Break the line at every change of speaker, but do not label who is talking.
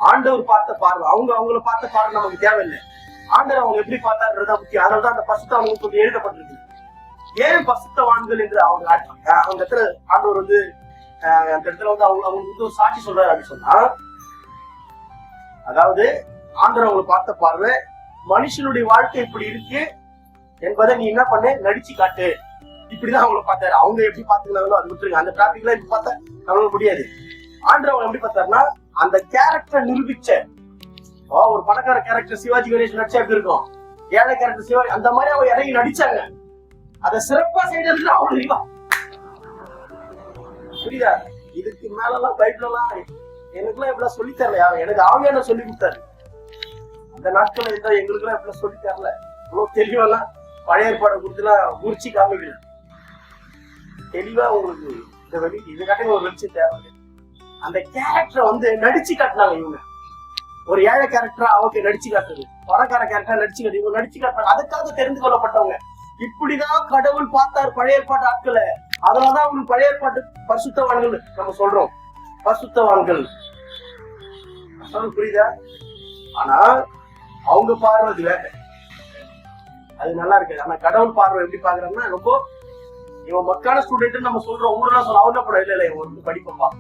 ஆண்டவர் பார்த்த பார்வை, அவங்கள பார்த்த பார்வை நமக்கு தேவையில்லை. ஆண்டவர் அவங்க எப்படி பார்த்தாருன்றதா முக்கியம். அதனாலதான் அந்த பரிசுத்தவான்கள் சொல்லி எழுதப்பட்டிருக்கு. ஏன் பரிசுத்தவான்கள் என்று அவங்க இடத்துல ஆண்டவர் வந்து அந்த இடத்துல வந்து அவங்க ஒரு சாட்சி சொல்றாரு அப்படின்னு சொன்னா, அதாவது ஆண்டவர் அவங்களை பார்த்த பார்வை மனுஷனுடைய வாழ்க்கை இப்படி இருக்கு என்பதை நீ என்ன பண்ண நடிச்சு காட்டு. இப்படிதான் அவங்களை பார்த்தாரு. அவங்க எப்படி பாத்துக்கிறாங்களோ அது விட்டுருங்க. அந்த டிராபிக்ல இப்படி பார்த்தா நம்மளால முடியாது. ஆண்டவர் அவங்க எப்படி பார்த்தாருன்னா அந்த கேரக்டர் நிரூபிச்ச ஒரு பணக்கார கேரக்டர் சிவாஜி கணேசன் நடிச்சா எப்படி இருக்கும், ஏழை கேரக்டர் சிவாஜி அந்த மாதிரி அவங்க இறங்கி நடிச்சாங்க. அதை சிறப்பா செய்யறது அவங்க புரியுதா? இதுக்கு மேலலாம் பைப்லாம் எனக்குலாம் எப்படிலாம் சொல்லி தரலையா? எனக்கு ஆவியான சொல்லி கொடுத்தாரு. அந்த நாட்கள் இருந்தா எங்களுக்கு எல்லாம் எப்படிலாம் சொல்லி தரல. இவ்வளவு தெளிவெல்லாம் பழைய ஏற்பாடை கொடுத்துலாம் உரிச்சி காமிக்கல. தெளிவா உங்களுக்கு இந்த வெளி இது காட்டுங்க ஒரு வெளிச்சம் தேவை. அந்த கேரக்டரை வந்து நடிச்சு காட்டினாங்க இவங்க. ஒரு ஏழை கேரக்டரா அவங்க நடிச்சு காட்டுறது, பணக்கார கேரக்டரா நடிச்சு காட்டு, இவங்க நடிச்சு காட்டுறாங்க. அதுக்காக தெரிந்து கொள்ளப்பட்டவங்க. இப்படிதான் கடவுள் பார்த்தாரு பழைய ஏற்பாட்டு ஆட்களை. அதனாலதான் அவங்களுக்கு பழைய ஏற்பாட்டு பரிசுத்தவான்கள் நம்ம சொல்றோம். பரிசுத்தவான்கள் புரியுதா? ஆனா அவங்க பார்வை வேற, அது நல்லா இருக்கு. ஆனா கடவுள் பார்வை எப்படி பாக்குறாங்கன்னா ரொம்ப இவன் மக்கான ஸ்டூடெண்ட் நம்ம சொல்றோம். ஊர்லாம் சொல்ல அவங்க படம் இல்ல இவன் படிப்பா